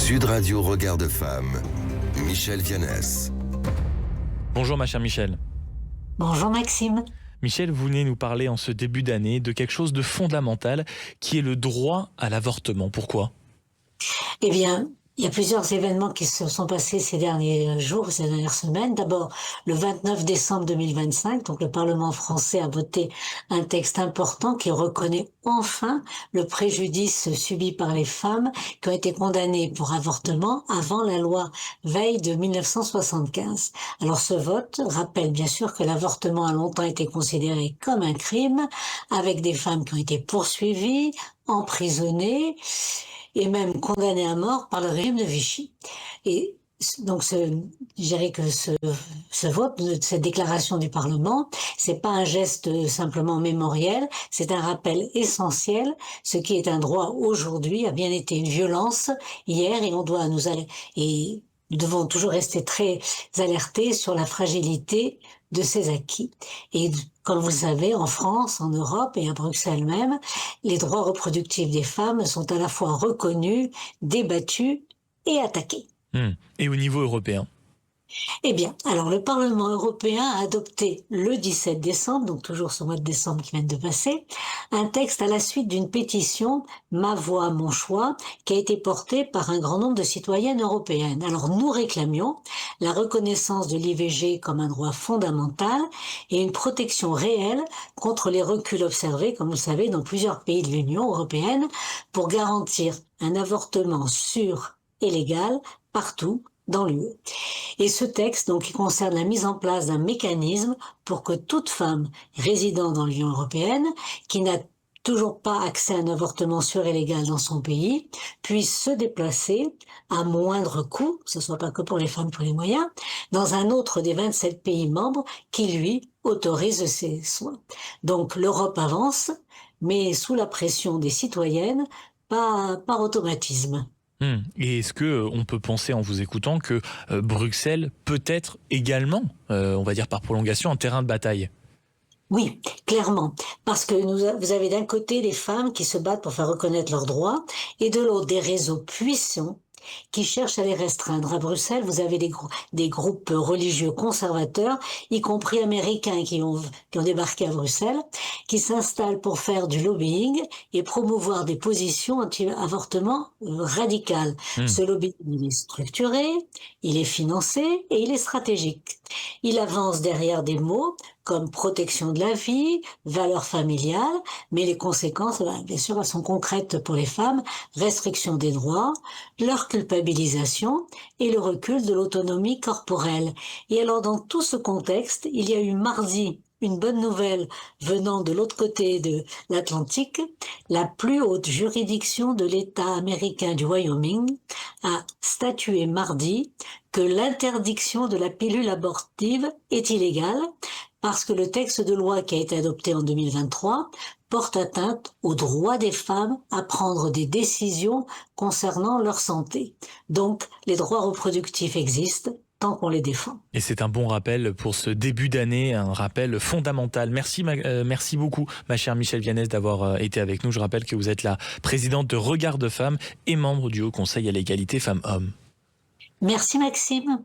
Sud Radio Regard de Femme, Michel Viannès. Bonjour ma chère Michel. Bonjour Maxime. Michel, vous venez nous parler en ce début d'année de quelque chose de fondamental qui est le droit à l'avortement. Pourquoi ? Eh bien, il y a plusieurs événements qui se sont passés ces derniers jours, ces dernières semaines. D'abord, le 29 décembre 2025, donc le Parlement français a voté un texte important qui reconnaît enfin le préjudice subi par les femmes qui ont été condamnées pour avortement avant la loi Veil de 1975. Alors ce vote rappelle bien sûr que l'avortement a longtemps été considéré comme un crime, avec des femmes qui ont été poursuivies, emprisonnées, et même condamné à mort par le régime de Vichy. Et donc, je dirais que ce vote, cette déclaration du Parlement, c'est pas un geste simplement mémoriel, c'est un rappel essentiel. Ce qui est un droit aujourd'hui a bien été une violence hier, et nous devons toujours rester très alertés sur la fragilité de ces acquis. Et comme vous le savez, en France, en Europe et à Bruxelles même, les droits reproductifs des femmes sont à la fois reconnus, débattus et attaqués. Et au niveau européen ? Eh bien, alors le Parlement européen a adopté le 17 décembre, donc toujours ce mois de décembre qui vient de passer, un texte à la suite d'une pétition « Ma voix, mon choix » qui a été portée par un grand nombre de citoyennes européennes. Alors nous réclamions la reconnaissance de l'IVG comme un droit fondamental et une protection réelle contre les reculs observés, comme vous le savez, dans plusieurs pays de l'Union européenne pour garantir un avortement sûr et légal partout dans l'UE. Et ce texte, donc, qui concerne la mise en place d'un mécanisme pour que toute femme résidant dans l'Union européenne, qui n'a toujours pas accès à un avortement sûr et légal dans son pays, puisse se déplacer à moindre coût, que ce soit pas que pour les femmes, pour les moyens, dans un autre des 27 pays membres qui, lui, autorise ces soins. Donc, l'Europe avance, mais sous la pression des citoyennes, pas par automatisme. Et est-ce que on peut penser en vous écoutant que Bruxelles peut être également, on va dire par prolongation, un terrain de bataille ? Oui, clairement, parce que vous avez d'un côté les femmes qui se battent pour faire reconnaître leurs droits, et de l'autre des réseaux puissants qui cherchent à les restreindre. À Bruxelles, vous avez des groupes religieux conservateurs, y compris américains qui ont débarqué à Bruxelles, qui s'installent pour faire du lobbying et promouvoir des positions anti-avortement radicales. Ce lobbying, il est structuré, il est financé et il est stratégique. Il avance derrière des mots comme protection de la vie, valeurs familiales, mais les conséquences, bien sûr, elles sont concrètes pour les femmes, restriction des droits, leur culpabilisation et le recul de l'autonomie corporelle. Et alors, dans tout ce contexte, il y a eu mardi une bonne nouvelle venant de l'autre côté de l'Atlantique. La plus haute juridiction de l'État américain du Wyoming a statué mardi que l'interdiction de la pilule abortive est illégale parce que le texte de loi qui a été adopté en 2023 porte atteinte au droit des femmes à prendre des décisions concernant leur santé. Donc, les droits reproductifs existent tant qu'on les défend. Et c'est un bon rappel pour ce début d'année, un rappel fondamental. Merci beaucoup, ma chère Michel Viannès, d'avoir été avec nous. Je rappelle que vous êtes la présidente de Regard de Femme et membre du Haut Conseil à l'égalité femmes-hommes. Merci Maxime.